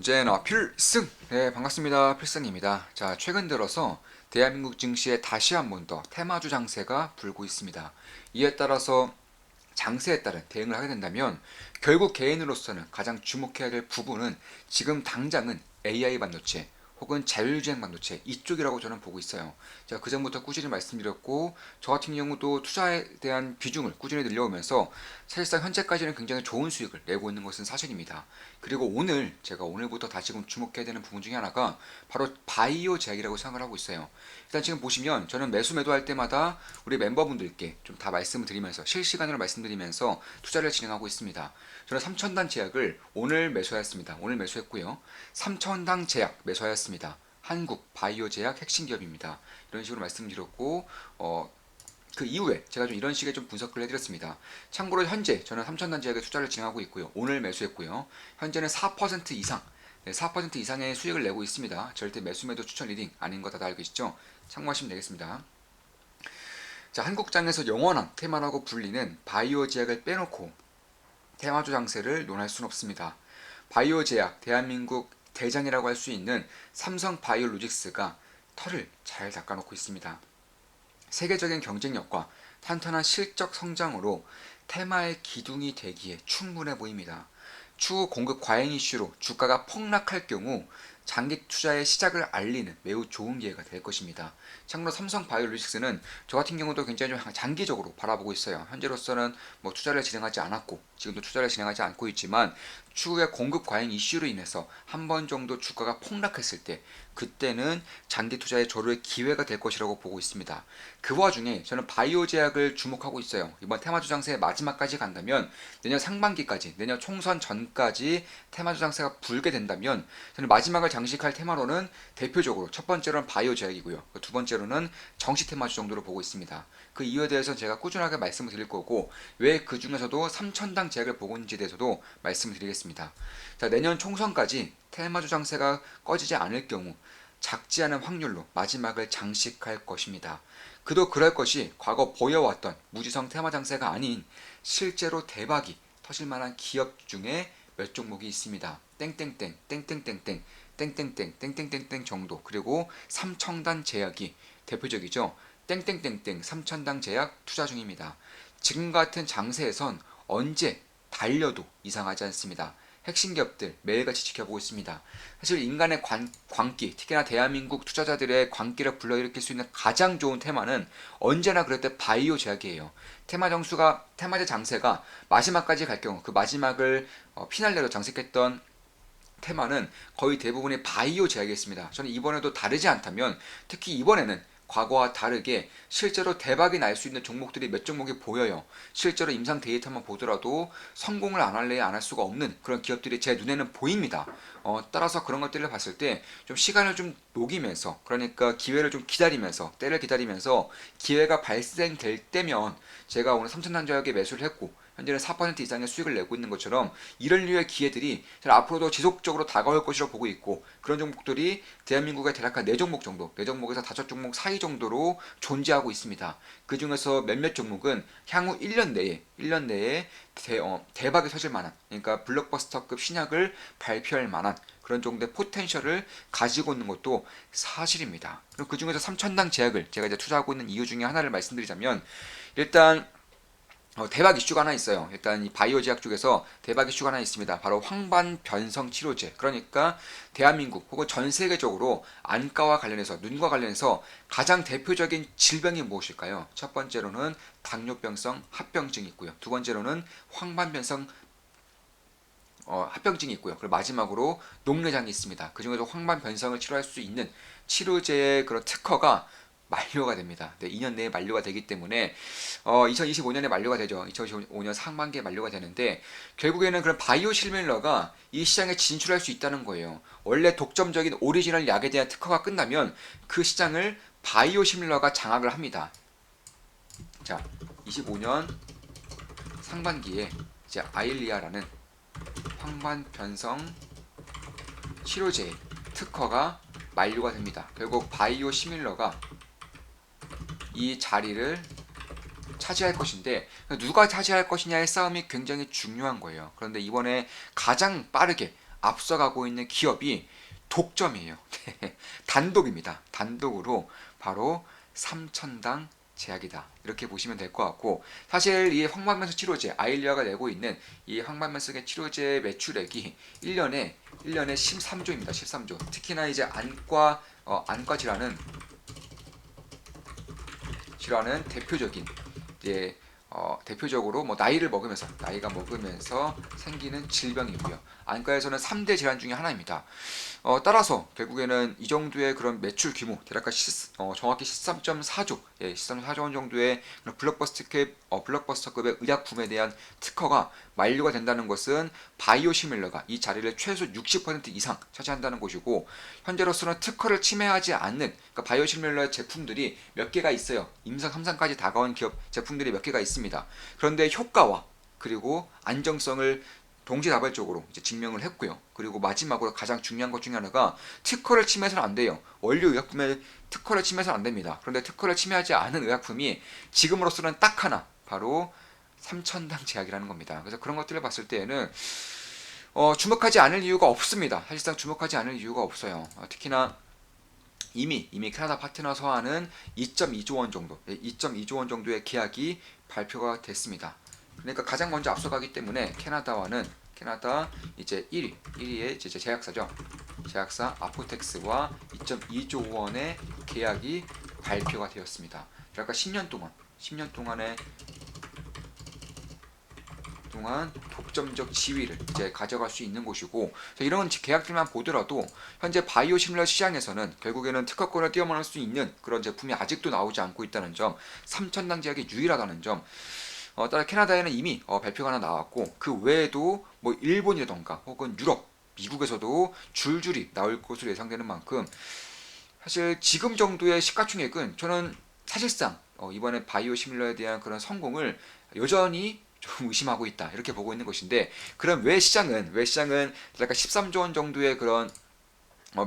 언제나 필승! 네, 반갑습니다. 필승입니다. 자, 최근 들어서 대한민국 증시에 다시 한 번 더 테마주 장세가 불고 있습니다. 이에 따라서 장세에 따른 대응을 하게 된다면 결국 개인으로서는 가장 주목해야 될 부분은 지금 당장은 AI 반도체 혹은 자율주행 반도체 이쪽이라고 저는 보고 있어요. 제가 그전부터 꾸준히 말씀드렸고 저 같은 경우도 투자에 대한 비중을 꾸준히 늘려오면서 사실상 현재까지는 굉장히 좋은 수익을 내고 있는 것은 사실입니다. 그리고 제가 오늘부터 다시금 주목해야 되는 부분 중에 하나가 바로 바이오 제약이라고 생각을 하고 있어요. 일단 지금 보시면 저는 매수 매도할 때마다 우리 멤버분들께 좀 다 말씀을 드리면서 실시간으로 말씀드리면서 투자를 진행하고 있습니다. 저는 3천단 제약을 오늘 매수하였습니다. 오늘 매수했고요. 3천당 제약 매수하였습니다. 한국 바이오 제약 핵심 기업입니다. 이런 식으로 말씀드렸고 그 이후에 제가 좀 이런 식의 좀 분석을 해드렸습니다. 참고로 현재 저는 3천단 제약에 투자를 진행하고 있고요. 오늘 매수했고요. 현재는 4% 이상 4% 이상의 수익을 내고 있습니다. 절대 매수 매도 추천 리딩 아닌 거 다들 알고 계시죠? 참고하시면 되겠습니다. 자, 한국장에서 영원한 테마라고 불리는 바이오 제약을 빼놓고 테마주 장세를 논할 수는 없습니다. 바이오 제약, 대한민국 대장이라고 할 수 있는 삼성 바이오로직스가 털을 잘 닦아놓고 있습니다. 세계적인 경쟁력과 탄탄한 실적 성장으로 테마의 기둥이 되기에 충분해 보입니다. 추후 공급 과잉 이슈로 주가가 폭락할 경우 장기 투자의 시작을 알리는 매우 좋은 기회가 될 것입니다. 참고로 삼성 바이오로직스는 저 같은 경우도 굉장히 좀 장기적으로 바라보고 있어요. 현재로서는 뭐 투자를 진행하지 않았고 지금도 투자를 진행하지 않고 있지만 추후에 공급 과잉 이슈로 인해서 한 번 정도 주가가 폭락했을 때 그때는 장기 투자의 절호의 기회가 될 것이라고 보고 있습니다. 그 와중에 저는 바이오 제약을 주목하고 있어요. 이번 테마주 장세 마지막까지 간다면 내년 상반기까지, 내년 총선 전까지 테마주 장세가 불게 된다면 저는 마지막을 장식할 테마로는 대표적으로 첫 번째로는 바이오 제약이고요. 두 번째로는 정시 테마주 정도로 보고 있습니다. 그 이유에 대해서는 제가 꾸준하게 말씀을 드릴 거고 왜 그 중에서도 3천당 제약을 보고 있는지에 대해서도 말씀을 드리겠습니다. 자, 내년 총선까지 테마주 장세가 꺼지지 않을 경우 작지 않은 확률로 마지막을 장식할 것입니다. 그도 그럴 것이 과거 보여왔던 무지성 테마 장세가 아닌 실제로 대박이 터질 만한 기업 중에 몇 종목이 있습니다. 땡땡땡 땡땡땡땡 땡땡땡 땡땡땡땡 정도. 그리고 삼천단 제약이 대표적이죠. 땡땡땡땡 삼천당 제약 투자 중입니다. 지금 같은 장세에선 언제 달려도 이상하지 않습니다. 핵심 기업들 매일같이 지켜보고 있습니다. 사실 인간의 광기, 특히나 대한민국 투자자들의 광기를 불러일으킬 수 있는 가장 좋은 테마는 언제나 그럴 때 바이오 제약이에요. 테마제 장세가 마지막까지 갈 경우 그 마지막을 피날레로 장식했던 테마는 거의 대부분이 바이오 제약이었습니다. 저는 이번에도 다르지 않다면 특히 이번에는 과거와 다르게 실제로 대박이 날 수 있는 종목들이 몇 종목이 보여요. 실제로 임상 데이터만 보더라도 성공을 안 할래야 안 할 수가 없는 그런 기업들이 제 눈에는 보입니다. 따라서 그런 것들을 봤을 때 좀 시간을 좀 녹이면서 그러니까 기회를 좀 기다리면서 때를 기다리면서 기회가 발생될 때면 제가 오늘 삼천단자역에 매수를 했고 현재는 4% 이상의 수익을 내고 있는 것처럼 이런 류의 기회들이 앞으로도 지속적으로 다가올 것이라고 보고 있고 그런 종목들이 대한민국의 대략 한 4종목 정도, 4종목에서 5종목 사이 정도로 존재하고 있습니다. 그 중에서 몇몇 종목은 향후 1년 내에 대박이 터질 만한, 그러니까 블록버스터급 신약을 발표할 만한 그런 정도의 포텐셜을 가지고 있는 것도 사실입니다. 그리고 그 중에서 3천당 제약을 제가 이제 투자하고 있는 이유 중에 하나를 말씀드리자면 일단 대박 이슈가 하나 있어요. 일단 이 바이오 제약 쪽에서 대박 이슈가 하나 있습니다. 바로 황반 변성 치료제. 그러니까 대한민국 혹은 전 세계적으로 안과와 관련해서 눈과 관련해서 가장 대표적인 질병이 무엇일까요? 첫 번째로는 당뇨병성 합병증이 있고요. 두 번째로는 황반 변성 합병증이 있고요. 그리고 마지막으로 녹내장이 있습니다. 그 중에서 황반 변성을 치료할 수 있는 치료제의 그런 특허가 만료가 됩니다. 네, 2년 내에 만료가 되기 때문에 2025년에 만료가 되죠. 2025년 상반기에 만료가 되는데 결국에는 그런 바이오 실밀러가 이 시장에 진출할 수 있다는 거예요. 원래 독점적인 오리지널 약에 대한 특허가 끝나면 그 시장을 바이오 실밀러가 장악을 합니다. 자, 25년 상반기에 이제 아일리아라는 황반 변성 치료제의 특허가 만료가 됩니다. 결국 바이오 시밀러가 이 자리를 차지할 것인데 누가 차지할 것이냐의 싸움이 굉장히 중요한 거예요. 그런데 이번에 가장 빠르게 앞서가고 있는 기업이 독점이에요. 단독입니다. 단독으로 바로 삼천당 제약이다. 이렇게 보시면 될 것 같고, 사실 이 황반면성 치료제 아일리아가 내고 있는 이 황반면성의 치료제 매출액이 1년에 13조입니다. 13조. 특히나 이제 안과 질환은 대표적인 이제 대표적으로 뭐 나이가 먹으면서 생기는 질병이고요. 안과에서는 3대 질환 중에 하나입니다. 따라서 결국에는 이 정도의 그런 매출 규모, 정확히 13.4조, 13.4조 원 정도의 그런 블록버스터급의 의약품에 대한 특허가 만료가 된다는 것은 바이오시밀러가 이 자리를 최소 60% 이상 차지한다는 것이고, 현재로서는 특허를 침해하지 않는, 그러니까 바이오시밀러의 제품들이 몇 개가 있어요. 임상 3상까지 다가온 기업 제품들이 몇 개가 있습니다. 그런데 효과와 그리고 안정성을 동시다발적으로 이제 증명을 했고요. 그리고 마지막으로 가장 중요한 것 중에 하나가 특허를 침해해서는 안 돼요. 원료 의약품에 특허를 침해해서는 안 됩니다. 그런데 특허를 침해하지 않은 의약품이 지금으로서는 딱 하나, 바로 삼천당 제약이라는 겁니다. 그래서 그런 것들을 봤을 때에는 주목하지 않을 이유가 없습니다. 사실상 주목하지 않을 이유가 없어요. 특히나 이미 캐나다 파트너 서한은 2.2조 원 정도, 2.2조 원 정도의 계약이 발표가 됐습니다. 그러니까 가장 먼저 앞서가기 때문에 캐나다 이제 1위의 이제 제약사죠. 제약사 아포텍스와 2.2조 원의 계약이 발표가 되었습니다. 그러니까 10년 동안 독점적 지위를 이제 가져갈 수 있는 곳이고, 이런 계약들만 보더라도 현재 바이오시밀러 시장에서는 결국에는 특허권을 뛰어넘을 수 있는 그런 제품이 아직도 나오지 않고 있다는 점, 삼천당 제약이 유일하다는 점. 따라 캐나다에는 이미 발표가 하나 나왔고, 그 외에도 뭐 일본이라던가 혹은 유럽, 미국에서도 줄줄이 나올 것으로 예상되는 만큼, 사실 지금 정도의 시가총액은 저는 사실상 이번에 바이오시밀러에 대한 그런 성공을 여전히 좀 의심하고 있다, 이렇게 보고 있는 것인데, 그럼 왜 시장은 약간 13조 원 정도의 그런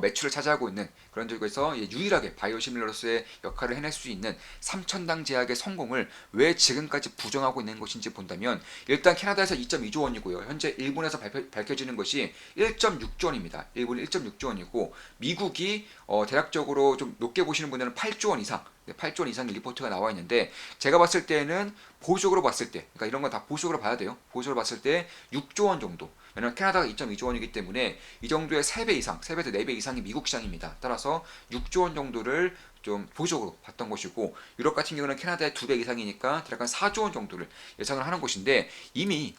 매출을 차지하고 있는 그런 쪽에서 유일하게 바이오시밀러로서의 역할을 해낼 수 있는 삼천당 제약의 성공을 왜 지금까지 부정하고 있는 것인지 본다면, 일단 캐나다에서 2.2조 원이고요. 현재 일본에서 밝혀지는 것이 1.6조 원입니다. 일본이 1.6조 원이고, 미국이 대략적으로 좀 높게 보시는 분들은 8조 원 이상, 8조 원 이상의 리포트가 나와 있는데, 제가 봤을 때는 보수적으로 봤을 때, 그러니까 이런 건 다 보수적으로 봐야 돼요. 보수적으로 봤을 때 6조 원 정도. 왜냐면 캐나다가 2.2조 원이기 때문에 이 정도의 3배 이상, 3배에서 4배 이상이 미국 시장입니다. 따라서 6조 원 정도를 좀 보수적으로 봤던 것이고, 유럽 같은 경우는 캐나다의 2배 이상이니까 대략 4조 원 정도를 예상을 하는 것인데, 이미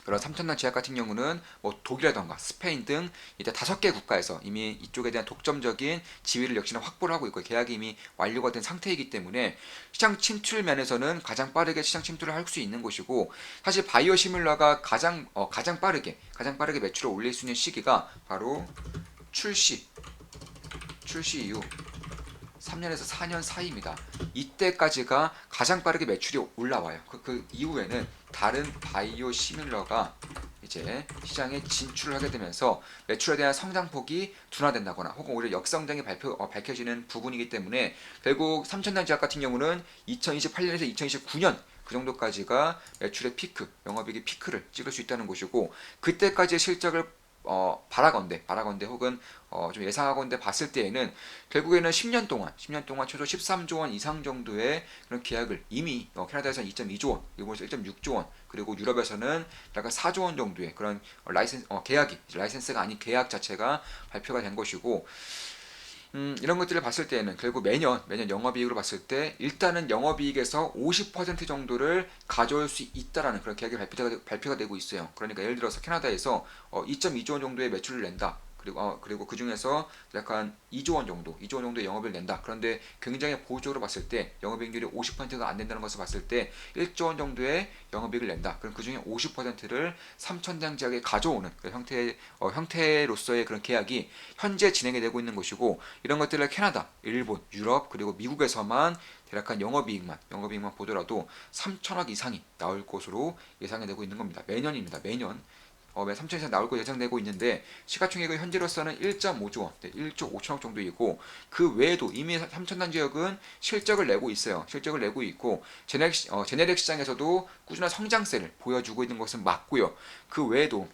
그런 삼천당 제약 같은 경우는 뭐 독일이라던가 스페인 등 이제 5개 국가에서 이미 이쪽에 대한 독점적인 지위를 역시나 확보를 하고 있고, 계약이 이미 완료가 된 상태이기 때문에 시장 침투 면에서는 가장 빠르게 시장 침투를 할 수 있는 곳이고, 사실 바이오시밀러가 가장 빠르게 매출을 올릴 수 있는 시기가 바로 출시 이후 3년에서 4년 사이입니다. 이때까지가 가장 빠르게 매출이 올라와요. 그 이후에는 다른 바이오시밀러가 이제 시장에 진출을 하게 되면서 매출에 대한 성장폭이 둔화된다거나 혹은 오히려 역성장이 밝혀지는 부분이기 때문에, 결국 삼천당 제약 같은 경우는 2028년에서 2029년 그 정도까지가 매출의 피크, 영업이익의 피크를 찍을 수 있다는 것이고, 그때까지의 실적을 바라건대 혹은 좀 예상하건대 봤을 때에는 결국에는 10년 동안 최소 13조 원 이상 정도의 그런 계약을 이미 캐나다에서는 2.2조 원, 일본에서 1.6조 원, 그리고 유럽에서는 약간 4조 원 정도의 그런 라이센스가 아닌 계약 자체가 발표가 된 것이고, 이런 것들을 봤을 때는 결국 매년 영업이익으로 봤을 때 일단은 영업이익에서 50% 정도를 가져올 수 있다라는 그런 계약이 발표가 되고 있어요. 그러니까 예를 들어서 캐나다에서 2.2조 원 정도의 매출을 낸다. 그리고 그 중에서 약간 2조 원 정도의 영업을 낸다. 그런데 굉장히 보수적으로 봤을 때 영업이익률이 50%가 안 된다는 것을 봤을 때 1조 원 정도의 영업이익을 낸다. 그럼 그 중에 50%를 삼천당 제약에 가져오는 그 형태로서의 그런 계약이 현재 진행이 되고 있는 것이고, 이런 것들을 캐나다, 일본, 유럽 그리고 미국에서만 대략 한 영업이익만 보더라도 3천억 이상이 나올 것으로 예상이 되고 있는 겁니다. 매년입니다. 매년 3천 이상 나올 거 예상되고 있는데, 시가총액은 현재로서는 1.5조 원, 1조 5천억 정도이고, 그 외에도 이미 삼천당 지역은 실적을 내고 있어요. 실적을 내고 있고, 제네릭 시장에서도 꾸준한 성장세를 보여주고 있는 것은 맞고요. 그 외에도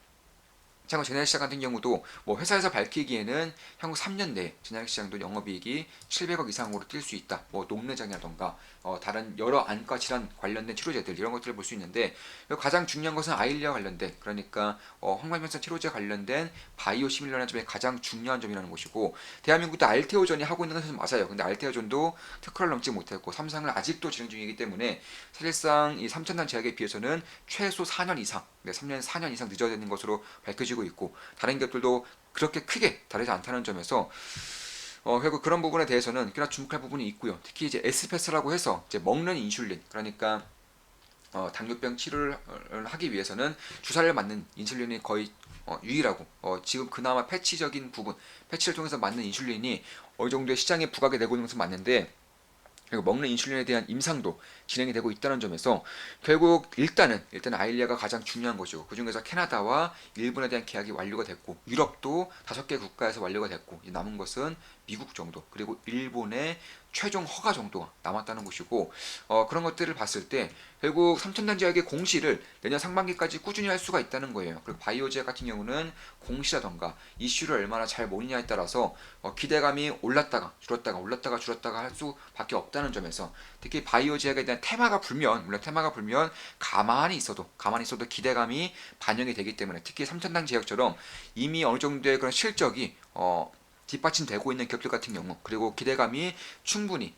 참고 제네시아 같은 경우도 뭐 회사에서 밝히기에는 향후 3년 내에 제네릭 시장도 영업이익이 700억 이상으로 뛸 수 있다. 뭐 녹내장이라던가 다른 여러 안과 질환 관련된 치료제들 이런 것들을 볼 수 있는데 가장 중요한 것은 아일리아 관련된 그러니까 항만면성 치료제 관련된 바이오 시밀러라는 점이 가장 중요한 점이라는 것이고 대한민국도 알테오전이 하고 있는 것은 맞아요. 근데 알테오전도 특허를 넘지 못했고 삼상은 아직도 진행 중이기 때문에 사실상 이 3차 제약에 비해서는 최소 4년 이상, 3년 4년 이상 늦어야 되는 것으로 밝혀지고 있고 다른 기업들도 그렇게 크게 다르지 않다는 점에서 결국 그런 부분에 대해서는 꽤나 주목할 부분이 있고요. 특히 이제 에스페스라고 해서 이제 먹는 인슐린 그러니까 당뇨병 치료를 하기 위해서는 주사를 맞는 인슐린이 거의 유일하고 지금 그나마 패치적인 부분 패치를 통해서 맞는 인슐린이 어느 정도의 시장에 부각이 되고 있는 것은 맞는데 그리고 먹는 인슐린에 대한 임상도 진행이 되고 있다는 점에서 결국 일단은 아일리아가 가장 중요한 거죠. 그 중에서 캐나다와 일본에 대한 계약이 완료가 됐고 유럽도 5개 국가에서 완료가 됐고 남은 것은 미국 정도 그리고 일본의 최종 허가 정도가 남았다는 것이고 그런 것들을 봤을 때 결국 삼천단 제약의 공시를 내년 상반기까지 꾸준히 할 수가 있다는 거예요. 그리고 바이오 제약 같은 경우는 공시라던가 이슈를 얼마나 잘 모느냐에 따라서 기대감이 올랐다가 줄었다가 올랐다가 줄었다가 할 수밖에 없다는 점에서 특히 바이오 제약에 대한 테마가 불면 물론 테마가 불면 가만히 있어도 기대감이 반영이 되기 때문에 특히 삼천당 제약처럼 이미 어느 정도의 그런 실적이 뒷받침되고 있는 기업들 같은 경우 그리고 기대감이 충분히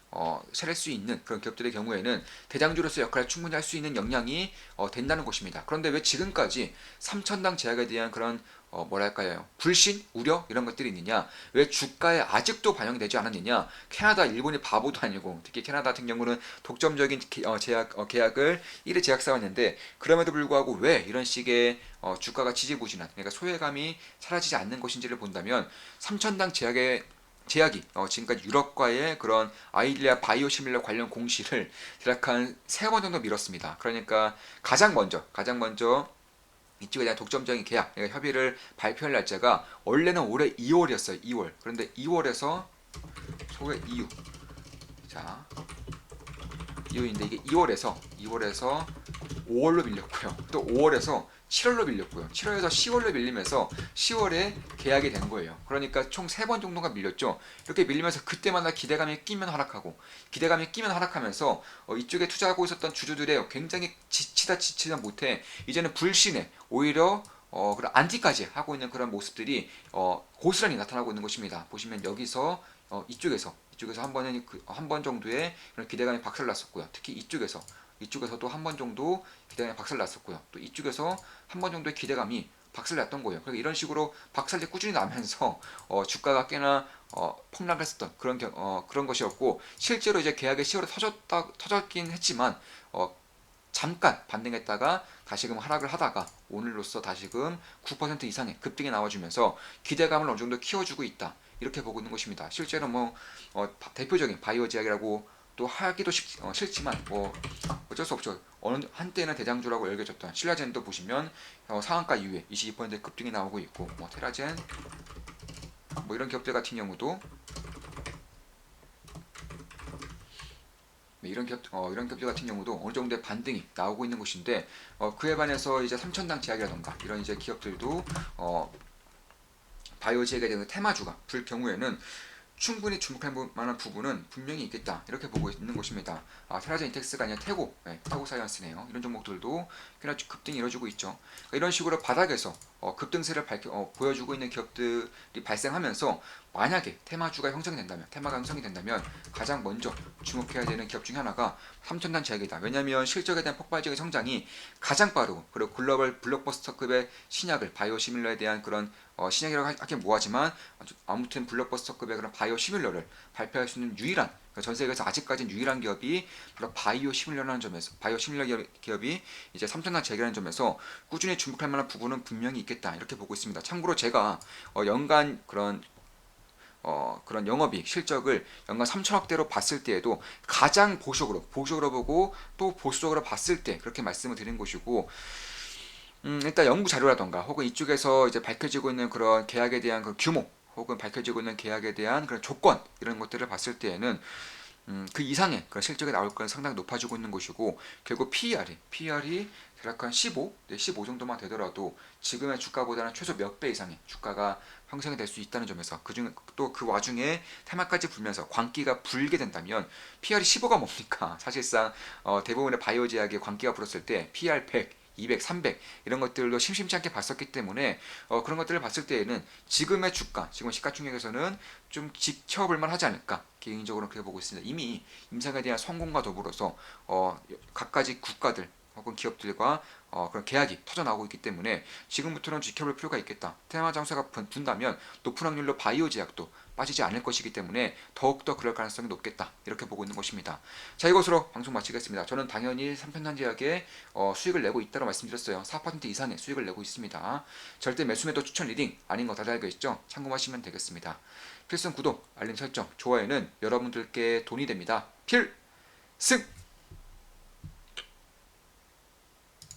실을 수 있는 그런 기업들의 경우에는 대장주로서 역할을 충분히 할 수 있는 역량이 된다는 것입니다. 그런데 왜 지금까지 삼천당 제약에 대한 그런 뭐랄까요 불신, 우려 이런 것들이 있느냐 왜 주가에 아직도 반영이 되지 않았느냐 캐나다, 일본이 바보도 아니고 특히 캐나다 같은 경우는 독점적인 계약을 1회 제약사가 했는데 그럼에도 불구하고 왜 이런 식의 주가가 지지부진한 그러니까 소외감이 사라지지 않는 것인지를 본다면 삼천당 제약이 지금까지 유럽과의 그런 아일리아 바이오시밀러 관련 공시를 대략 한 3번 정도 미뤘습니다. 그러니까 가장 먼저 이쪽에 대한 독점적인 계약, 그러니까 협의를 발표할 날짜가 원래는 올해 2월이었어요. 2월. 그런데 2월에서 소외 이후, 자 이후인데 이게 2월에서 5월로 밀렸고요. 또 5월에서 7월로 밀렸고요. 7월에서 10월로 밀리면서 10월에 계약이 된 거예요. 그러니까 총 3번 정도가 밀렸죠. 이렇게 밀리면서 그때마다 기대감이 끼면 하락하면서 이쪽에 투자하고 있었던 주주들의 굉장히 지치다 못해 이제는 불신에 오히려 그런 안티까지 하고 있는 그런 모습들이 고스란히 나타나고 있는 것입니다. 보시면 여기서 이쪽에서 한 번 정도의 그런 기대감이 박살났었고요. 특히 이쪽에서도 한 번 정도 기대감이 박살났었고요. 또 이쪽에서 한 번 정도의 기대감이 박살났던 거예요. 그러니까 이런 식으로 박살이 꾸준히 나면서 주가가 꽤나 폭락했었던 그런 것이었고 실제로 이제 계약이 10월에 터졌긴 했지만 잠깐 반등했다가 다시금 하락을 하다가 오늘로써 다시금 9% 이상의 급등이 나와주면서 기대감을 어느 정도 키워주고 있다. 이렇게 보고 있는 것입니다. 실제로 대표적인 바이오 제약이라고 또 하기도 싫지만 어쩔 수 없죠. 어느 한때는 대장주라고 여겨졌던 신라젠도 보시면 상한가 이후에 22% 급등이 나오고 있고 테라젠 이런 기업들 같은 경우도 이런 기업들 같은 경우도 어느 정도의 반등이 나오고 있는 것인데 그에 반해서 이제 삼천당 제약이라던가 이런 이제 기업들도 바이오 제약에 대한 테마주가 불 경우에는 충분히 주목할 만한 부분은 분명히 있겠다 이렇게 보고 있는 것입니다. 테라젠 인텍스가 아니라 태고 사이언스네요. 이런 종목들도 꽤나 급등이 이루어지고 있죠. 이런 식으로 바닥에서 급등세를 보여주고 있는 기업들이 발생하면서 만약에 테마가 형성이 된다면 가장 먼저 주목해야 되는 기업 중에 하나가 삼천단 제약이다. 왜냐하면 실적에 대한 폭발적인 성장이 가장 빠르고 그리고 글로벌 블록버스터급의 신약을 바이오시밀러에 대한 그런 신약이라고 하긴 뭐하지만 아무튼 블록버스터급의 그런 바이오시밀러를 발표할 수 있는 유일한 전 세계에서 아직까지는 유일한 기업이 바이오시밀러라는 점에서 바이오시밀러 기업이 이제 삼천단 제약이라는 점에서 꾸준히 주목할 만한 부분은 분명히 있겠다 이렇게 보고 있습니다. 참고로 제가 연간 그런 영업이익 실적을 연간 3천억대로 봤을 때에도 가장 보수적으로 보고 또 보수적으로 봤을 때 그렇게 말씀을 드린 것이고 일단 연구 자료라던가 혹은 이쪽에서 이제 밝혀지고 있는 그런 계약에 대한 그 규모 혹은 밝혀지고 있는 계약에 대한 그런 조건 이런 것들을 봤을 때에는 그 이상의 그런 실적이 나올 건 상당히 높아지고 있는 것이고 결국 PER이 대략 한 15, 15 정도만 되더라도 지금의 주가보다는 최소 몇 배 이상의 주가가 형성이 될 수 있다는 점에서 그중 또 그 와중에 테마까지 불면서 광기가 불게 된다면 PR이 15가 뭡니까? 사실상 대부분의 바이오 제약의 광기가 불었을 때 PR 100, 200, 300 이런 것들도 심심치 않게 봤었기 때문에 그런 것들을 봤을 때에는 지금의 주가, 지금 시가총액에서는 좀 지켜볼만 하지 않을까 개인적으로는 그렇게 보고 있습니다. 이미 임상에 대한 성공과 더불어서 각가지 국가들 혹은 기업들과 그런 계약이 터져나오고 있기 때문에 지금부터는 지켜볼 필요가 있겠다. 테마 장세가 분다면 높은 확률로 바이오 제약도 빠지지 않을 것이기 때문에 더욱더 그럴 가능성이 높겠다. 이렇게 보고 있는 것입니다. 자, 이것으로 방송 마치겠습니다. 저는 당연히 삼천단제약에 수익을 내고 있다고 말씀드렸어요. 4% 이상의 수익을 내고 있습니다. 절대 매수매도 추천 리딩 아닌 거 다들 알고 있죠? 참고하시면 되겠습니다. 필승 구독, 알림 설정, 좋아요는 여러분들께 돈이 됩니다. 필승!